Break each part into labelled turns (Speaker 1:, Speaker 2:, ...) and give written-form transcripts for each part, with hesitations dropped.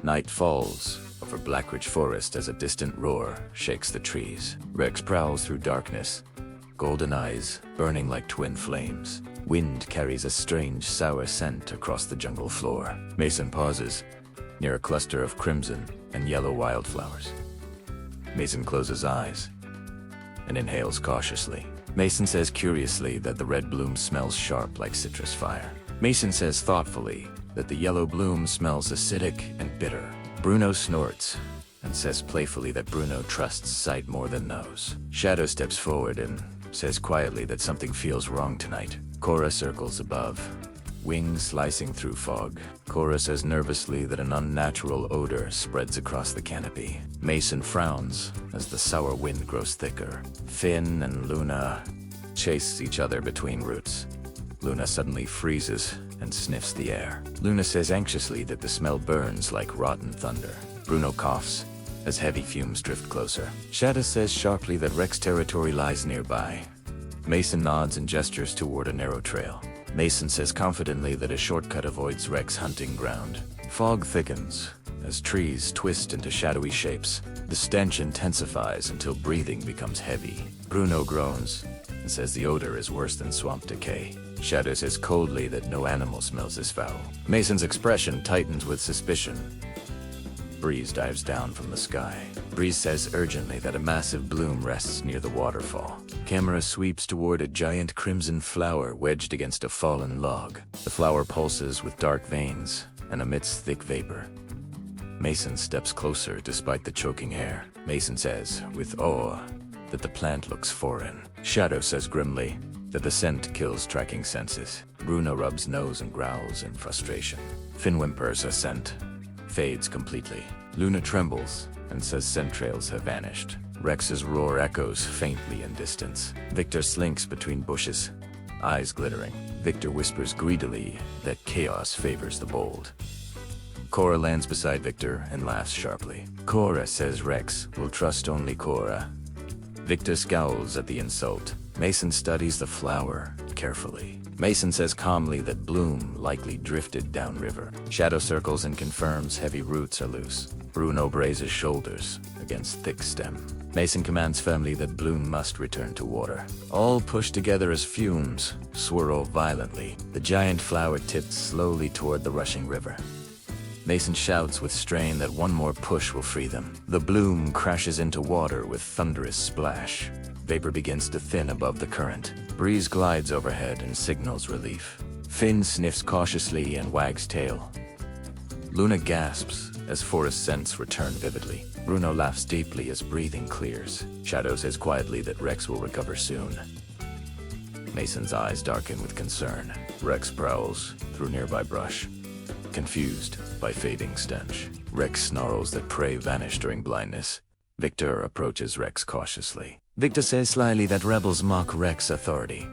Speaker 1: Night falls over Blackridge Forest as a distant roar shakes the trees. Rex prowls through darkness, golden eyes burning like twin flames. Wind carries a strange, sour scent across the jungle floor. Mason pauses near a cluster of crimson and yellow wildflowers. Mason closes eyes and inhales cautiously. Mason says curiously that the red bloom smells sharp like citrus fire. Mason says thoughtfully that the yellow bloom smells acidic and bitter. Bruno snorts and says playfully that Bruno trusts sight more than nose. Shadow steps forward and says quietly that something feels wrong tonight. Cora circles above, wings slicing through fog. Cora says nervously that an unnatural odor spreads across the canopy. Mason frowns as the sour wind grows thicker. Finn and Luna chase each other between roots. Luna suddenly freezes and sniffs the air. Luna says anxiously that the smell burns like rotten thunder. Bruno coughs as heavy fumes drift closer. Shadow says sharply that Rex territory lies nearby. Mason nods and gestures toward a narrow trail. Mason says confidently that a shortcut avoids Rex hunting ground. Fog thickens as trees twist into shadowy shapes. The stench intensifies until breathing becomes heavy. Bruno groans and says the odor is worse than swamp decay. Shadow says coldly that no animal smells as foul. Mason's expression tightens with suspicion. Breeze dives down from the sky. Breeze says urgently that a massive bloom rests near the waterfall. Camera sweeps toward a giant crimson flower wedged against a fallen log. The flower pulses with dark veins and emits thick vapor. Mason steps closer despite the choking air. Mason says, with awe, that the plant looks foreign. Shadow says grimly that the scent kills tracking senses. Bruno rubs nose and growls in frustration. Finn whimpers as scent fades completely. Luna trembles and says scent trails have vanished. Rex's roar echoes faintly in distance. Viktor slinks between bushes, eyes glittering. Viktor whispers greedily that chaos favors the bold. Cora lands beside Viktor and laughs sharply. Cora says Rex will trust only Cora. Viktor scowls at the insult. Mason studies the flower carefully. Mason says calmly that bloom likely drifted downriver. Shadow circles and confirms heavy roots are loose. Bruno braces shoulders against thick stem. Mason commands firmly that bloom must return to water. All push together as fumes swirl violently. The giant flower tips slowly toward the rushing river. Mason shouts with strain that one more push will free them. The bloom crashes into water with thunderous splash. Vapor begins to thin above the current. Breeze glides overhead and signals relief. Finn sniffs cautiously and wags tail. Luna gasps as forest scents return vividly. Bruno laughs deeply as breathing clears. Shadow says quietly that Rex will recover soon. Mason's eyes darken with concern. Rex prowls through nearby brush, confused by fading stench. Rex snarls that prey vanish during blindness. Viktor approaches Rex cautiously. Viktor says slyly that rebels mock Rex's authority.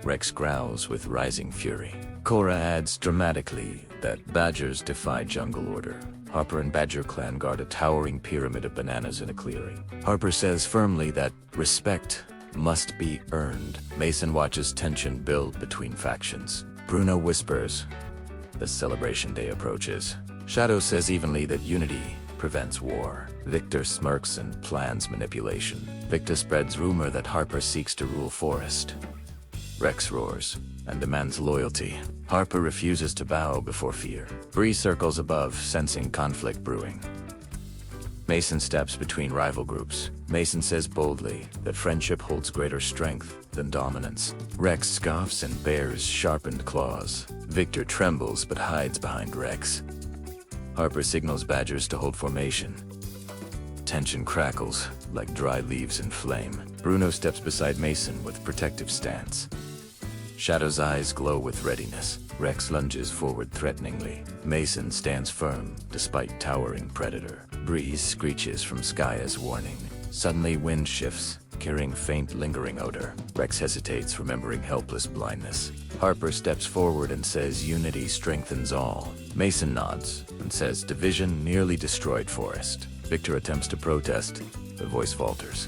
Speaker 1: Rex growls with rising fury. Cora adds dramatically that badgers defy jungle order. Harper and Badger clan guard a towering pyramid of bananas in a clearing. Harper says firmly that respect must be earned. Mason watches tension build between factions. Bruno whispers the celebration day approaches. Shadow says evenly that unity prevents war. Viktor smirks and plans manipulation. Viktor spreads rumor that Harper seeks to rule forest. Rex roars and demands loyalty. Harper refuses to bow before fear. Breeze circles above, sensing conflict brewing. Mason steps between rival groups. Mason says boldly that friendship holds greater strength than dominance. Rex scoffs and bares sharpened claws. Viktor trembles but hides behind Rex. Harper signals badgers to hold formation. Tension crackles like dry leaves in flame. Bruno steps beside Mason with protective stance. Shadow's eyes glow with readiness. Rex lunges forward threateningly. Mason stands firm despite towering predator. Breeze screeches from sky as warning. Suddenly wind shifts, carrying faint lingering odor. Rex hesitates, remembering helpless blindness. Harper steps forward and says unity strengthens all. Mason nods and says division nearly destroyed forest. Viktor attempts to protest, but voice falters.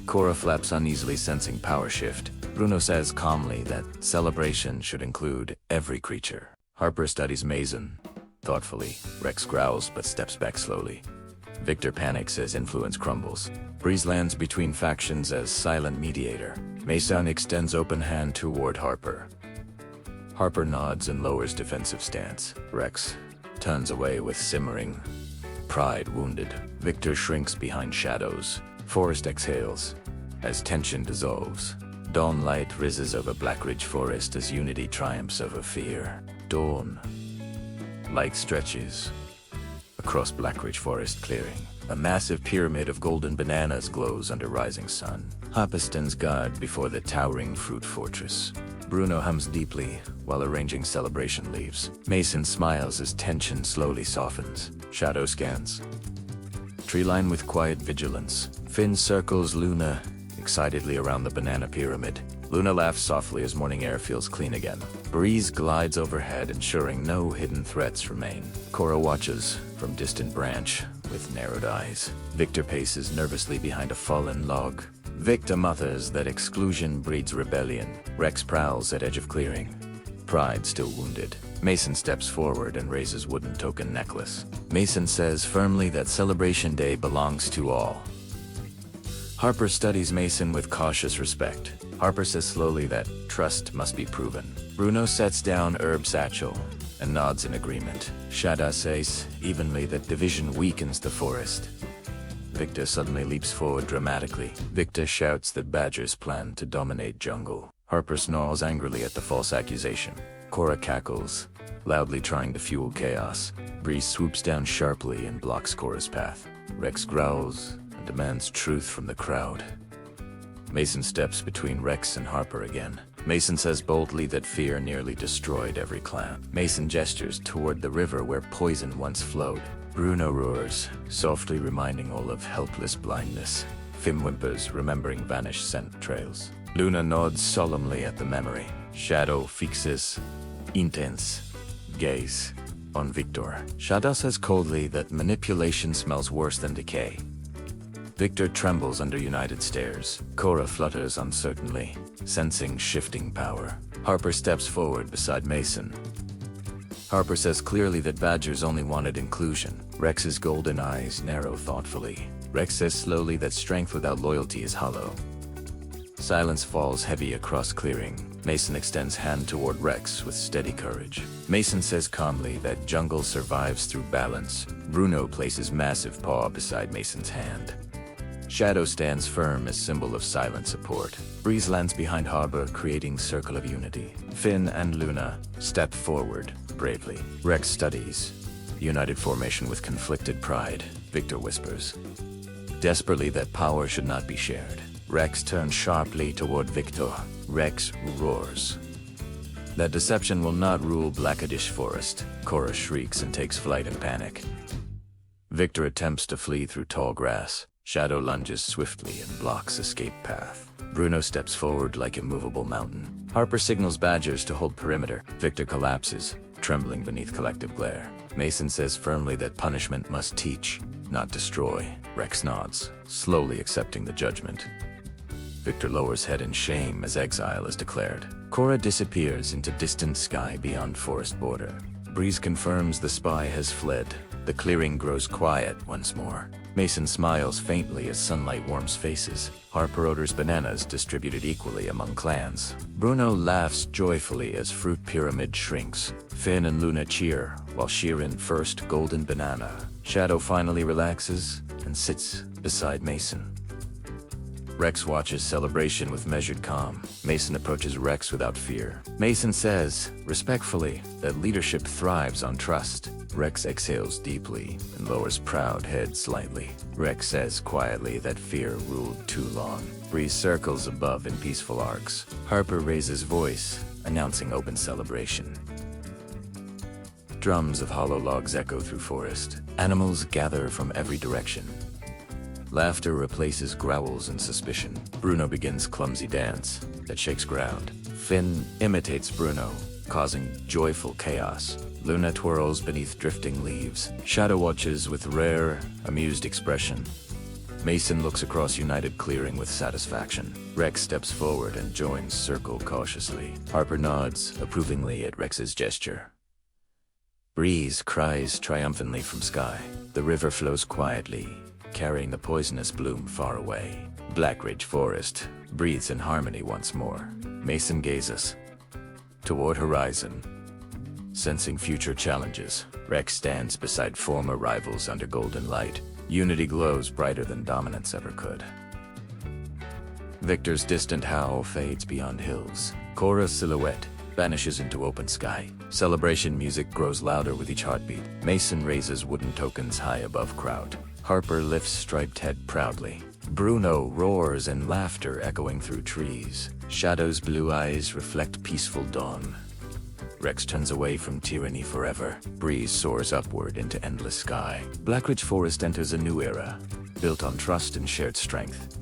Speaker 1: Cora flaps uneasily, sensing power shift. Bruno says calmly that celebration should include every creature. Harper studies Mason. Thoughtfully, Rex growls but steps back slowly. Viktor panics as influence crumbles. Breeze lands between factions as silent mediator. Mason extends open hand toward Harper. Harper nods and lowers defensive stance. Rex turns away with simmering pride wounded. Viktor shrinks behind shadows. Forest exhales as tension dissolves. Dawn light rises over Blackridge Forest as unity triumphs over fear. Dawn. Light stretches across Blackridge Forest clearing. A massive pyramid of golden bananas glows under rising sun. Harper stands guard before the towering fruit fortress. Bruno hums deeply while arranging celebration leaves. Mason smiles as tension slowly softens. Shadow scans. Tree line with quiet vigilance. Finn circles Luna excitedly around the banana pyramid. Luna laughs softly as morning air feels clean again. Breeze glides overhead, ensuring no hidden threats remain. Cora watches from distant branch with narrowed eyes. Viktor paces nervously behind a fallen log. Viktor mutters that exclusion breeds rebellion. Rex prowls at edge of clearing. Pride still wounded. Mason steps forward and raises wooden token necklace. Mason says firmly that Celebration Day belongs to all. Harper studies Mason with cautious respect. Harper says slowly that trust must be proven. Bruno sets down herb satchel and nods in agreement. Shatter says evenly that division weakens the forest. Viktor suddenly leaps forward dramatically. Viktor shouts that badgers plan to dominate jungle. Harper snarls angrily at the false accusation. Cora cackles, loudly trying to fuel chaos. Breeze swoops down sharply and blocks Cora's path. Rex growls and demands truth from the crowd. Mason steps between Rex and Harper again. Mason says boldly that fear nearly destroyed every clan. Mason gestures toward the river where poison once flowed. Bruno roars, softly reminding all of helpless blindness. Finn whimpers, remembering vanished scent trails. Luna nods solemnly at the memory. Shadow fixes intense gaze on Viktor. Shadow says coldly that manipulation smells worse than decay. Viktor trembles under united stares. Cora flutters uncertainly, sensing shifting power. Harper steps forward beside Mason. Harper says clearly that badgers only wanted inclusion. Rex's golden eyes narrow thoughtfully. Rex says slowly that strength without loyalty is hollow. Silence falls heavy across clearing. Mason extends hand toward Rex with steady courage. Mason says calmly that jungle survives through balance. Bruno places massive paw beside Mason's hand. Shadow stands firm as symbol of silent support. Breeze lands behind Harper, creating circle of unity. Finn and Luna step forward bravely. Rex studies united formation with conflicted pride. Viktor whispers desperately that power should not be shared. Rex turns sharply toward Viktor. Rex roars. That deception will not rule Blackridge Forest. Cora shrieks and takes flight in panic. Viktor attempts to flee through tall grass. Shadow lunges swiftly and blocks escape path. Bruno steps forward like a movable mountain. Harper signals badgers to hold perimeter. Viktor collapses, trembling beneath collective glare. Mason says firmly that punishment must teach, not destroy. Rex nods, slowly accepting the judgment. Viktor lowers head in shame as exile is declared. Cora disappears into distant sky beyond forest border. Breeze confirms the spy has fled. The clearing grows quiet once more. Mason smiles faintly as sunlight warms faces. Harper orders bananas distributed equally among clans. Bruno laughs joyfully as fruit pyramid shrinks. Finn and Luna cheer, while Sheeran first golden banana. Shadow finally relaxes and sits beside Mason. Rex watches celebration with measured calm. Mason approaches Rex without fear. Mason says, respectfully, that leadership thrives on trust. Rex exhales deeply and lowers proud head slightly. Rex says quietly that fear ruled too long. Breeze circles above in peaceful arcs. Harper raises voice, announcing open celebration. Drums of hollow logs echo through forest. Animals gather from every direction. Laughter replaces growls and suspicion. Bruno begins clumsy dance that shakes ground. Finn imitates Bruno, causing joyful chaos. Luna twirls beneath drifting leaves. Shadow watches with rare, amused expression. Mason looks across united clearing with satisfaction. Rex steps forward and joins circle cautiously. Harper nods approvingly at Rex's gesture. Breeze cries triumphantly from sky. The river flows quietly, carrying the poisonous bloom far away. Blackridge Forest breathes in harmony once more. Mason gazes toward horizon, sensing future challenges. Rex stands beside former rivals under golden light. Unity glows brighter than dominance ever could. Viktor's distant howl fades beyond hills. Cora's silhouette vanishes into open sky. Celebration music grows louder with each heartbeat. Mason raises wooden tokens high above crowd. Harper lifts striped head proudly. Bruno roars in laughter echoing through trees. Shadow's blue eyes reflect peaceful dawn. Rex turns away from tyranny forever. Breeze soars upward into endless sky. Blackridge Forest enters a new era, built on trust and shared strength.